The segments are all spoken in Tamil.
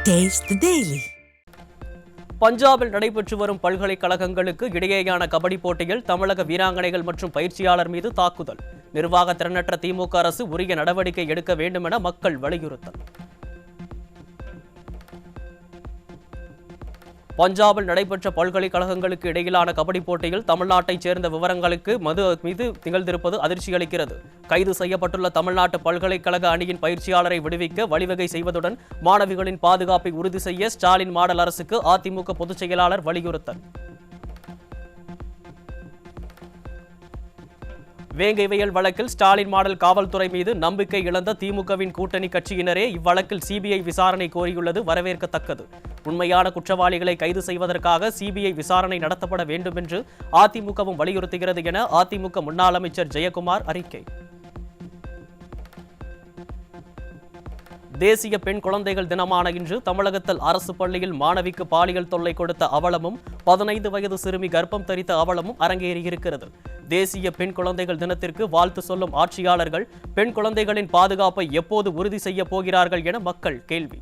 Taste the Daily. பஞ்சாபில் நடைபெற்று வரும் பல்கலைக்கழகங்களுக்கு இடையேயான கபடி போட்டியில் தமிழக வீராங்கனைகள் மற்றும் பயிற்சியாளர் மீது தாக்குதல். நிர்வாக திறனற்ற திமுக அரசு உரிய நடவடிக்கை எடுக்க வேண்டும் என மக்கள் வலியுறுத்தல். பஞ்சாபில் நடைபெற்ற பல்கலைக்கழகங்களுக்கு இடையிலான கபடி போட்டியில் தமிழ்நாட்டைச் சேர்ந்த விவரங்களுக்கு மது மீது திகழ்ந்திருப்பது அதிர்ச்சி அளிக்கிறது. கைது செய்யப்பட்டுள்ள தமிழ்நாட்டு பல்கலைக்கழக அணியின் பயிற்சியாளரை விடுவிக்க வழிவகை செய்வதுடன் மாணவிகளின் பாதுகாப்பை உறுதி செய்ய ஸ்டாலின் மாடல் அரசுக்கு அதிமுக பொதுச் செயலாளர் வலியுறுத்தல். வேங்கைவயல் வழக்கில் ஸ்டாலின் மாடல் காவல்துறை மீது நம்பிக்கை இழந்த திமுகவின் கூட்டணி கட்சியினரே இவ்வழக்கில் சிபிஐ விசாரணை கோரியுள்ளது வரவேற்கத்தக்கது. உண்மையான குற்றவாளிகளை கைது செய்வதற்காக சிபிஐ விசாரணை நடத்தப்பட வேண்டும் என்று அதிமுகவும் வலியுறுத்துகிறது என அதிமுக முன்னாள் அமைச்சர் ஜெயக்குமார் அறிக்கை. தேசிய பெண் குழந்தைகள் தினமான இன்று தமிழகத்தில் அரசு பள்ளியில் மாணவிக்கு பாலியல் தொல்லை கொடுத்த அவலமும் 15 வயது சிறுமி கர்ப்பம் தரித்த அவலமும் அரங்கேறியிருக்கிறது. தேசிய பெண் குழந்தைகள் தினத்திற்கு வாழ்த்து சொல்லும் ஆட்சியாளர்கள் பெண் குழந்தைகளின் பாதுகாப்பை எப்போது உறுதி செய்ய போகிறார்கள் என மக்கள் கேள்வி.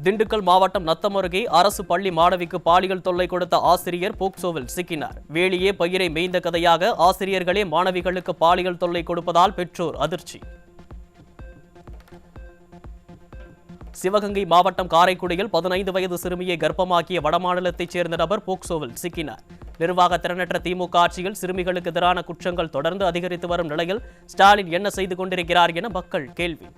திண்டுக்கல் மாவட்டம் நத்தம் அருகே அரசு பள்ளி மாணவிக்கு பாலியல் தொல்லை கொடுத்த ஆசிரியர் போக்சோவில் சிக்கினார். வேலியே பயிரை மேய்ந்த கதையாக ஆசிரியர்களே மாணவிகளுக்கு பாலியல் தொல்லை கொடுப்பதால் பெற்றோர் அதிர்ச்சி. சிவகங்கை மாவட்டம் காரைக்குடியில் 15 வயது சிறுமியை கர்ப்பமாக்கிய வடமாநிலத்தைச் சேர்ந்த நபர் போக்சோவில் சிக்கினார். நிர்வாக திறனற்ற திமுக ஆட்சியில் சிறுமிகளுக்கு எதிரான குற்றங்கள் தொடர்ந்து அதிகரித்து வரும் நிலையில் ஸ்டாலின் என்ன செய்து கொண்டிருக்கிறார் என மக்கள் கேள்வி.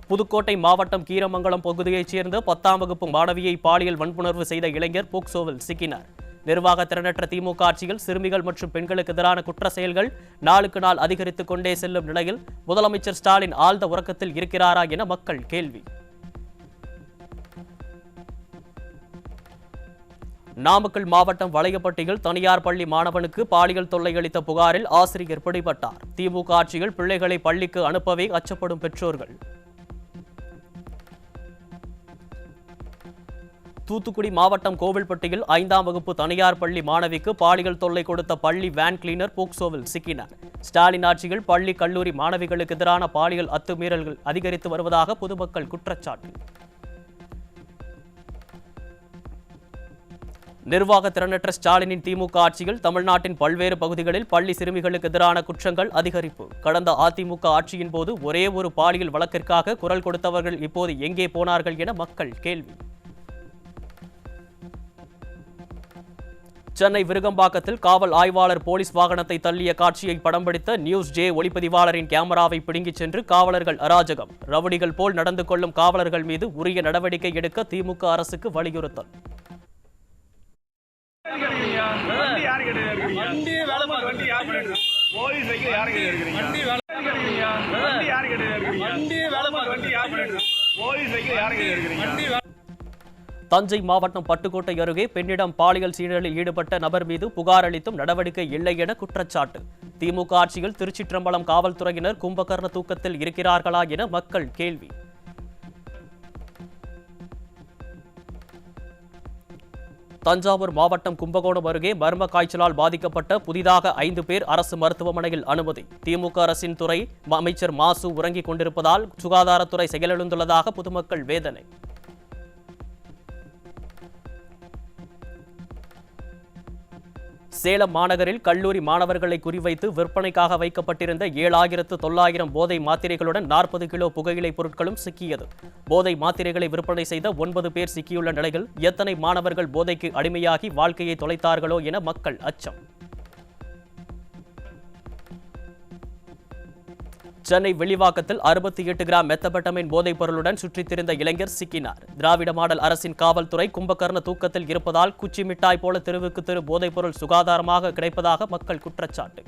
புதுக்கோட்டை மாவட்டம் கீரமங்கலம் பகுதியைச் சேர்ந்த 10ஆம் வகுப்பு மாணவியை பாலியல் வன்புணர்வு செய்த இளைஞர் போக்சோவில் சிக்கினார். நிர்வாக திறனற்ற திமுக ஆட்சியில் சிறுமிகள் மற்றும் பெண்களுக்கு எதிரான குற்ற செயல்கள் நாளுக்கு நாள் அதிகரித்துக் கொண்டே செல்லும் நிலையில் முதலமைச்சர் ஸ்டாலின் ஆழ்ந்த உறக்கத்தில் இருக்கிறாரா என மக்கள் கேள்வி. நாமக்கல் மாவட்டம் வளையப்பட்டியில் தனியார் பள்ளி மாணவனுக்கு பாலியல் தொல்லை அளித்த புகாரில் ஆசிரியர் பிடிபட்டார். திமுக ஆட்சியில் பிள்ளைகளை பள்ளிக்கு அனுப்பவே அச்சப்படும் பெற்றோர்கள். தூத்துக்குடி மாவட்டம் கோவில்பட்டியில் 5ஆம் வகுப்பு தனியார் பள்ளி மாணவிக்கு பாலியல் தொல்லை கொடுத்த பள்ளி வேன் கிளீனர் போக்சோவில் சிக்கினார். ஸ்டாலின் ஆட்சியில் பள்ளி கல்லூரி மாணவிகளுக்கு எதிரான பாலியல் அத்துமீறல்கள் அதிகரித்து வருவதாக பொதுமக்கள் குற்றச்சாட்டு. நிர்வாக திறனற்ற ஸ்டாலினின் திமுக ஆட்சியில் தமிழ்நாட்டின் பல்வேறு பகுதிகளில் பள்ளி சிறுமிகளுக்கு எதிரான குற்றங்கள் அதிகரிப்பு. கடந்த அதிமுக ஆட்சியின் போது ஒரே ஒரு பாலியல் வழக்கிற்காக குரல் கொடுத்தவர்கள் இப்போது எங்கே போனார்கள் என மக்கள் கேள்வி. சென்னை விருகம்பாக்கத்தில் காவல் ஆய்வாளர் போலீஸ் வாகனத்தை தள்ளிய காட்சியை படம் பிடித்த நியூஸ் ஜே ஒளிப்பதிவாளரின் கேமராவை பிடுங்கிச் சென்று காவலர்கள் அராஜகம். ரவுடிகள் போல் நடந்து கொள்ளும் காவலர்கள் மீது உரிய நடவடிக்கை எடுக்க திமுக அரசுக்கு வலியுறுத்தல். தஞ்சை மாவட்டம் பட்டுக்கோட்டை அருகே பெண்ணிடம் பாலியல் சீண்டலில் ஈடுபட்ட நபர் மீது புகார் அளித்தும் நடவடிக்கை இல்லை என குற்றச்சாட்டு. திமுக ஆட்சியில் திருச்சிற்றம்பலம் காவல்துறையினர் கும்பகர்ண தூக்கத்தில் இருக்கிறார்களா என மக்கள் கேள்வி. தஞ்சாவூர் மாவட்டம் கும்பகோணம் அருகே மர்ம காய்ச்சலால் பாதிக்கப்பட்ட புதிதாக 5 பேர் அரசு மருத்துவமனையில் அனுமதி. திமுக அரசின் துறை அமைச்சர் மாசு உறங்கிக் கொண்டிருப்பதால் சுகாதாரத்துறை செயலிழந்துள்ளதாக பொதுமக்கள் வேதனை. சேலம் மாநகரில் கல்லூரி மாணவர்களை குறிவைத்து விற்பனைக்காக வைக்கப்பட்டிருந்த 7,900 போதை மாத்திரைகளுடன் 40 கிலோ புகையிலை பொருட்களும் சிக்கியது. போதை மாத்திரைகளை விற்பனை செய்த 9 பேர் சிக்கியுள்ள நிலையில் எத்தனை மாணவர்கள் போதைக்கு அடிமையாகி வாழ்க்கையை தொலைத்தார்களோ என மக்கள் அச்சம். சென்னை வில்லிவாக்கத்தில் 68 கிராம் மெத்தபெட்டமைன் போதைப் பொருளுடன் சுற்றித் திரிந்த இளைஞர் சிக்கினார். திராவிட மாடல் அரசின் காவல்துறை கும்பகர்ண தூக்கத்தில் இருப்பதால் குச்சி மிட்டாய் போல தெருவுக்கு தெரு போதைப் பொருள் சுகாதாரமாக கிடைப்பதாக மக்கள் குற்றச்சாட்டு.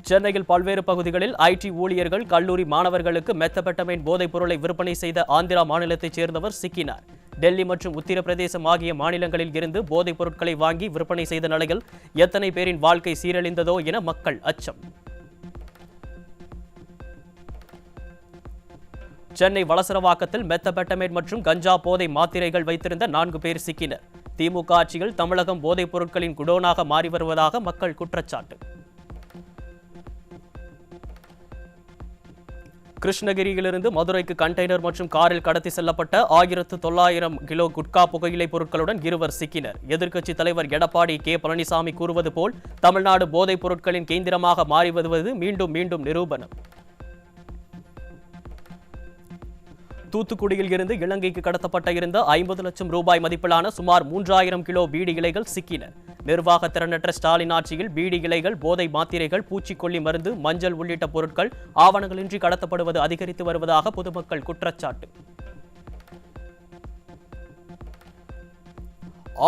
சென்னையில் பல்வேறு பகுதிகளில் ஐடி ஊழியர்கள் கல்லூரி மாணவர்களுக்கு மெத்தபெட்டமைன் போதைப் பொருளை விற்பனை செய்த ஆந்திரா மாநிலத்தைச் சேர்ந்தவர் சிக்கினார். டெல்லி மற்றும் உத்தரப்பிரதேசம் ஆகிய மாநிலங்களில் இருந்து போதைப் பொருட்களை வாங்கி விற்பனை செய்த நிலையில் எத்தனை பேரின் வாழ்க்கை சீரழிந்ததோ என மக்கள் அச்சம். சென்னை வளசரவாக்கத்தில் மெத்தபெட்டமைன் மற்றும் கஞ்சா போதை மாத்திரைகள் வைத்திருந்த 4 பேர் சிக்கினர். திமுக ஆட்சியில் தமிழகம் போதைப் பொருட்களின் குடோனாக மாறி வருவதாக மக்கள் குற்றச்சாட்டு. கிருஷ்ணகிரியிலிருந்து மதுரைக்கு கண்டெய்னர் மற்றும் காரில் கடத்தி செல்லப்பட்ட 1900 கிலோ குட்கா புகையிலை பொருட்களுடன் இருவர் சிக்கினர். எதிர்க்கட்சித் தலைவர் எடப்பாடி கே பழனிசாமி கூறுவது போல் தமிழ்நாடு போதைப் பொருட்களின் கேந்திரமாக மாறி வருவது மீண்டும் மீண்டும் நிரூபணம். தூத்துக்குடியில் இருந்து இலங்கைக்கு கடத்தப்பட்ட 50 லட்சம் ரூபாய் மதிப்பிலான சுமார் 3000 கிலோ பீடி இலைகள் சிக்கின. நிர்வாக திறனற்ற ஸ்டாலின் ஆட்சியில் பீடி இலைகள், போதை மாத்திரைகள், பூச்சிக்கொல்லி மருந்து, மஞ்சள் உள்ளிட்ட பொருட்கள் ஆவணங்களின்றி கடத்தப்படுவது அதிகரித்து வருவதாக பொதுமக்கள் குற்றச்சாட்டு.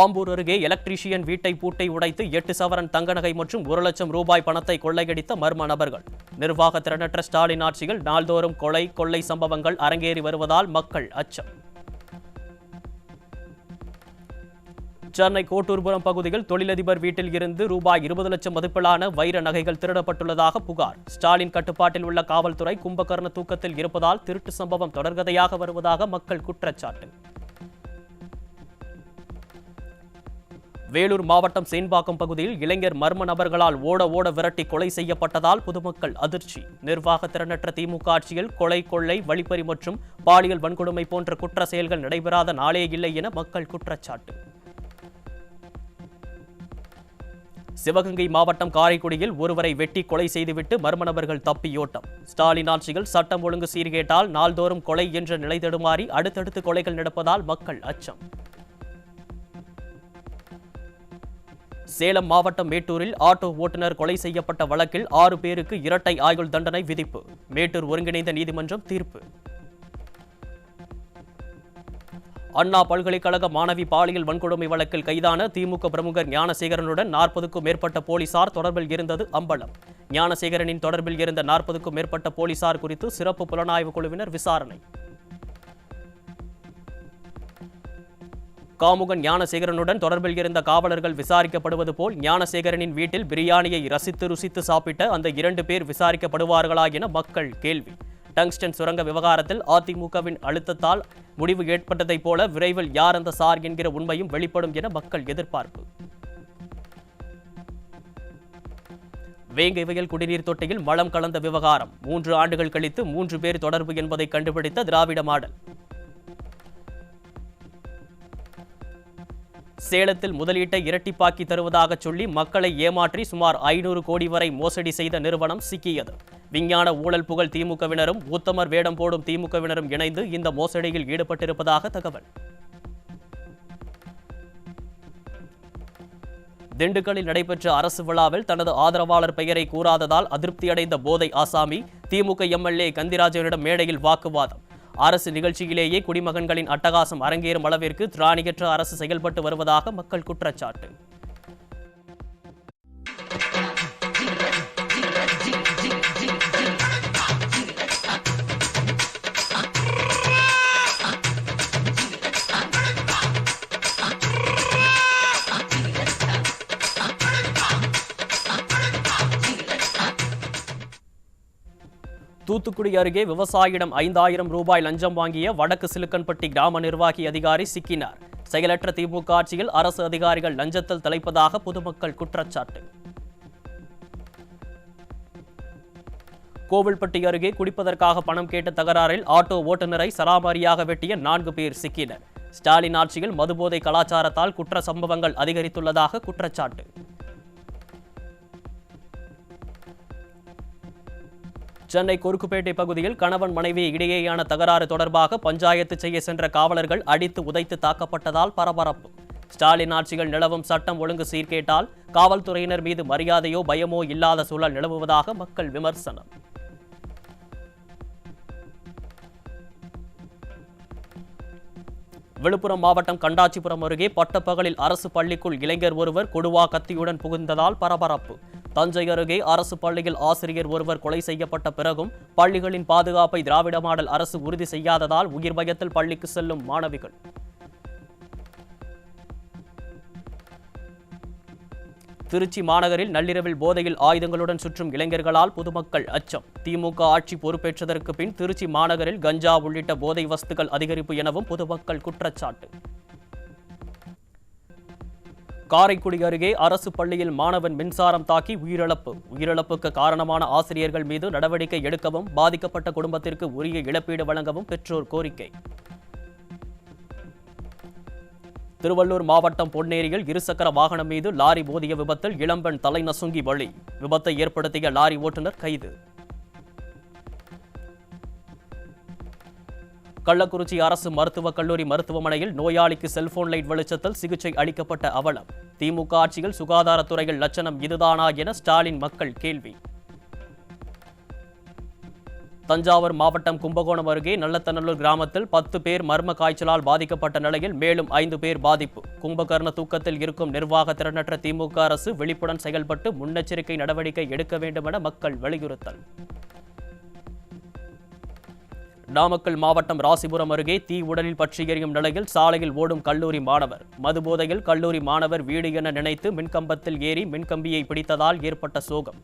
ஆம்பூர் அருகே எலக்ட்ரீஷியன் வீட்டை பூட்டை உடைத்து 8 சவரன் தங்க நகை மற்றும் 1 லட்சம் ரூபாய் பணத்தை கொள்ளையடித்த மர்ம நபர்கள். நிர்வாக திறனற்ற ஸ்டாலின் ஆட்சியில் நாள்தோறும் கொள்ளை சம்பவங்கள் அரங்கேறி வருவதால் மக்கள் அச்சம். சென்னை கோட்டூர்புரம் பகுதியில் தொழிலதிபர் வீட்டில் இருந்து ரூபாய் 20 லட்சம் மதிப்பிலான வைர நகைகள் திருடப்பட்டுள்ளதாக புகார். ஸ்டாலின் கட்டுப்பாட்டில் உள்ள காவல்துறை கும்பகர்ண தூக்கத்தில் இருப்பதால் திருட்டு சம்பவம் தொடர்கதையாக வருவதாக மக்கள் குற்றச்சாட்டு. வேலூர் மாவட்டம் சேன்பாக்கம் பகுதியில் இளைஞர் மர்ம நபர்களால் ஓட விரட்டி கொலை செய்யப்பட்டதால் பொதுமக்கள் அதிர்ச்சி. நிர்வாக திறனற்ற திமுக ஆட்சியில் கொள்ளை, வழிப்பறி மற்றும் பாலியல் வன்கொடுமை போன்ற குற்ற செயல்கள் நடைபெறாத நாளே இல்லை என மக்கள் குற்றச்சாட்டு. சிவகங்கை மாவட்டம் காரைக்குடியில் ஒருவரை வெட்டி கொலை செய்துவிட்டு மர்ம நபர்கள் தப்பியோட்டம். ஸ்டாலின் ஆட்சியில் சட்டம் ஒழுங்கு சீர்கேட்டால் நாள்தோறும் கொலை என்ற நிலை தடுமாறி அடுத்தடுத்து கொலைகள் நடப்பதால் மக்கள் அச்சம். சேலம் மாவட்டம் மேட்டூரில் ஆட்டோ ஓட்டுநர் கொலை செய்யப்பட்ட வழக்கில் 6 பேருக்கு இரட்டை ஆயுள் தண்டனை விதிப்பு. மேட்டூர் ஒருங்கிணைந்த நீதிமன்றம் தீர்ப்பு. அண்ணா பல்கலைக்கழக மாணவி பாலியல் வன்கொடுமை வழக்கில் கைதான திமுக பிரமுகர் ஞானசேகரனுடன் 40க்கும் மேற்பட்ட போலீசார் தொடர்பில் இருந்தது அம்பலம். ஞானசேகரனின் தொடர்பில் இருந்த 40க்கும் மேற்பட்ட போலீசார் குறித்து சிறப்பு புலனாய்வு குழுவினர் விசாரணை. காமுகன் ஞானசேகரனுடன் தொடர்பில் இருந்த காவலர்கள் விசாரிக்கப்படுவது போல் ஞானசேகரனின் வீட்டில் பிரியாணியை ருசித்து சாப்பிட்ட அந்த 2 பேர் விசாரிக்கப்படுவார்களா என மக்கள் கேள்வி. டங்ஸ்டன் சுரங்க விவகாரத்தில் அதிமுகவின் அழுத்தத்தால் முடிவு ஏற்பட்டதைப் போல விரைவில் யார் அந்த சார் என்கிற உண்மையும் வெளிப்படும் என மக்கள் எதிர்பார்ப்பு. வேங்கை வயல் குடிநீர் தொட்டியில் மலம் கலந்த விவகாரம். 3 ஆண்டுகள் கழித்து 3 பேர் தொடர்பு என்பதை கண்டுபிடித்த திராவிட மாடல். சேலத்தில் முதலீட்டை இரட்டிப்பாக்கி தருவதாக சொல்லி மக்களை ஏமாற்றி சுமார் 500 கோடி வரை மோசடி செய்த நிறுவனம் சிக்கியது. விஞ்ஞான ஊழல் புகழ் திமுகவினரும் உத்தமர் வேடம் போடும் திமுகவினரும் இணைந்து இந்த மோசடியில் ஈடுபட்டிருப்பதாக தகவல். திண்டுக்கல்லில் நடைபெற்ற அரசு விழாவில் தனது ஆதரவாளர் பெயரை கூறாததால் அதிருப்தியடைந்த போதை ஆசாமி திமுக எம்எல்ஏ கந்திராஜனிடம் மேடையில் வாக்குவாதம். அரசு நிகழ்ச்சியிலேயே குடிமகன்களின் அட்டகாசம் அரங்கேறும் அளவிற்கு திராணியற்ற அரசு செயல்பட்டு வருவதாக மக்கள் குற்றச்சாட்டு. தூத்துக்குடி அருகே விவசாயியிடம் 5000 ரூபாய் லஞ்சம் வாங்கிய வடக்கு சிலுக்கன்பட்டி கிராம நிர்வாகி அதிகாரி சிக்கினார். செயலற்ற திமுக ஆட்சியில் அரசு அதிகாரிகள் லஞ்சத்தில் தலைப்பதாக பொதுமக்கள் குற்றச்சாட்டு. கோவில்பட்டி அருகே குடிப்பதற்காக பணம் கேட்ட தகராறில் ஆட்டோ ஓட்டுநரை சராமாரியாக வெட்டிய 4 பேர் சிக்கினர். ஸ்டாலின் ஆட்சியில் மதுபோதை கலாச்சாரத்தால் குற்ற சம்பவங்கள் அதிகரித்துள்ளதாக குற்றச்சாட்டு. சென்னை கொருக்குப்பேட்டை பகுதியில் கணவன் மனைவி இடையேயான தகராறு தொடர்பாக பஞ்சாயத்து செய்ய சென்ற காவலர்கள் அடித்து உதைத்து தாக்கப்பட்டதால் பரபரப்பு. ஸ்டாலின் ஆட்சியில் நிலவும் சட்டம் ஒழுங்கு சீர்கேட்டால் காவல்துறையினர் மீது மரியாதையோ பயமோ இல்லாத சூழல் நிலவுவதாக மக்கள் விமர்சனம். விழுப்புரம் மாவட்டம் கண்டாச்சிபுரம் அருகே பட்டப்பகலில் அரசு பள்ளிக்குள் இளைஞர் ஒருவர் கொடுவா கத்தியுடன் புகுந்ததால் பரபரப்பு. தஞ்சை அருகே அரசு பள்ளியில் ஆசிரியர் ஒருவர் கொலை செய்யப்பட்ட பிறகும் பள்ளிகளின் பாதுகாப்பை திராவிட மாடல் அரசு உறுதி செய்யாததால் உயிர் பயத்தில் பள்ளிக்கு செல்லும் மாணவிகள். திருச்சி மாநகரில் நள்ளிரவில் போதையில் ஆயுதங்களுடன் சுற்றும் இளைஞர்களால் பொதுமக்கள் அச்சம். திமுக ஆட்சி பொறுப்பேற்றதற்கு பின் திருச்சி மாநகரில் கஞ்சா உள்ளிட்ட போதை வஸ்துக்கள் அதிகரிப்பு எனவும் பொதுமக்கள் குற்றச்சாட்டு. காரைக்குடி அருகே அரசு பள்ளியில் மாணவன் மின்சாரம் தாக்கி உயிரிழப்பு. உயிரிழப்புக்கு காரணமான ஆசிரியர்கள் மீது நடவடிக்கை எடுக்கவும், பாதிக்கப்பட்ட குடும்பத்திற்கு உரிய இழப்பீடு வழங்கவும் பெற்றோர் கோரிக்கை. திருவள்ளூர் மாவட்டம் பொன்னேரியில் இருசக்கர வாகனம் மீது லாரி மோதிய விபத்தில் இளம்பெண் தலை நசுங்கி பலி. விபத்தை ஏற்படுத்திய லாரி ஓட்டுநர் கைது. கள்ளக்குறிச்சி அரசு மருத்துவக் கல்லூரி மருத்துவமனையில் நோயாளிக்கு செல்போன் லைட் வெளிச்சத்தில் சிகிச்சை அளிக்கப்பட்ட அவலம். திமுக ஆட்சியில் சுகாதாரத்துறையில் லட்சணம் இதுதானா என ஸ்டாலின் மக்கள் கேள்வி. தஞ்சாவூர் மாவட்டம் கும்பகோணம் அருகே நல்லத்தநல்லூர் கிராமத்தில் 10 பேர் மர்ம காய்ச்சலால் பாதிக்கப்பட்ட நிலையில் மேலும் 5 பேர் பாதிப்பு. கும்பகர்ண தூக்கத்தில் இருக்கும் நிர்வாக திறனற்ற திமுக அரசு விழிப்புடன் செயல்பட்டு முன்னெச்சரிக்கை நடவடிக்கை எடுக்க வேண்டும் என மக்கள் வலியுறுத்தல். நாமக்கல் மாவட்டம் ராசிபுரம் அருகே தீ உடலில் பற்றி எரியும் நிலையில் சாலையில் ஓடும் கல்லூரி மாணவர். மதுபோதையில் கல்லூரி மாணவர் வீடு என நினைத்து மின்கம்பத்தில் ஏறி மின்கம்பியை பிடித்ததால் ஏற்பட்ட சோகம்.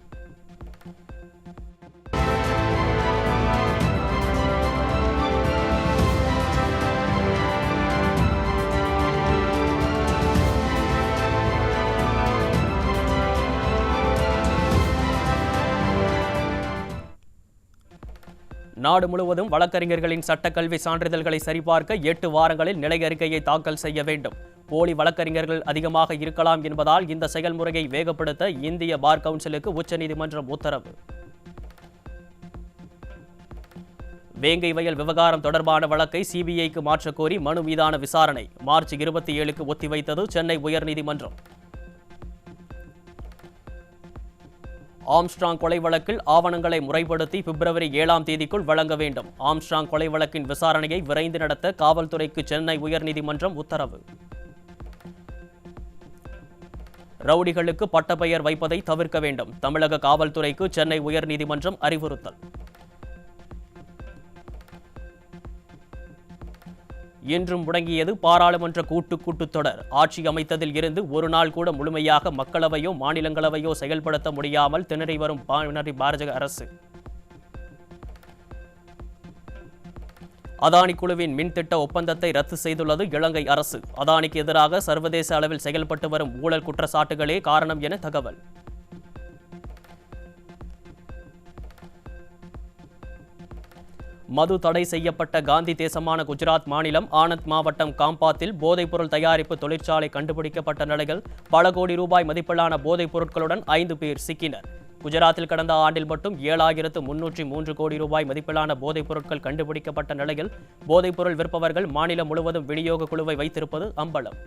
நாடு முழுவதும் வழக்கறிஞர்களின் சட்டக்கல்வி சான்றிதழ்களை சரிபார்க்க 8 வாரங்களில் நிலை அறிக்கையை தாக்கல் செய்ய வேண்டும். போலி வழக்கறிஞர்கள் அதிகமாக இருக்கலாம் என்பதால் இந்த செயல்முறையை வேகப்படுத்த இந்திய பார் கவுன்சிலுக்கு உச்சநீதிமன்றம் உத்தரவு. வேங்கை வயல் விவகாரம் தொடர்பான வழக்கை சிபிஐக்கு மாற்றக் கோரி மனு மீதான விசாரணை மார்ச் 27க்கு ஒத்திவைத்தது சென்னை உயர்நீதிமன்றம். ஆம்ஸ்ட்ராங் கொலை வழக்கில் ஆவணங்களை முறைப்படுத்தி பிப்ரவரி 7ஆம் தேதிக்குள் வழங்க வேண்டும். ஆம்ஸ்ட்ராங் கொலை வழக்கின் விசாரணையை விரைந்து நடத்த காவல்துறைக்கு சென்னை உயர்நீதிமன்றம் உத்தரவு. ரவுடிகளுக்கு பட்டப்பெயர் வைப்பதை தவிர்க்க வேண்டும். தமிழக காவல்துறைக்கு சென்னை உயர்நீதிமன்றம் அறிவுறுத்தல். இன்றும் முடங்கியது பாராளுமன்ற கூட்டுத்தொடர். ஆட்சி அமைத்ததில் இருந்து ஒரு நாள் கூட முழுமையாக மக்களவையோ மாநிலங்களவையோ செயல்படுத்த முடியாமல் திணறி வரும் பாரதிய அரசு. அதானி குழுவின் மின்திட்ட ஒப்பந்தத்தை ரத்து செய்துள்ளது இலங்கை அரசு. அதானிக்கு எதிராக சர்வதேச அளவில் செயல்பட்டு வரும் ஊழல் குற்றச்சாட்டுகளே காரணம் என தகவல். மது தடை செய்யப்பட்ட காந்தி தேசமான குஜராத் மாநிலம் ஆனந்த் மாவட்டம் காம்பாத்தில் போதைப்பொருள் தயாரிப்பு தொழிற்சாலை கண்டுபிடிக்கப்பட்ட நிலையில் பல கோடி ரூபாய் மதிப்பிலான போதைப் பொருட்களுடன் 5 பேர் சிக்கினர். குஜராத்தில் கடந்த ஆண்டில் மட்டும் 7,303 கோடி ரூபாய் மதிப்பிலான போதைப் பொருட்கள் கண்டுபிடிக்கப்பட்ட நிலையில் போதைப்பொருள் விற்பவர்கள் மாநிலம் முழுவதும் விநியோக குழுவை வைத்திருப்பது அம்பலம்.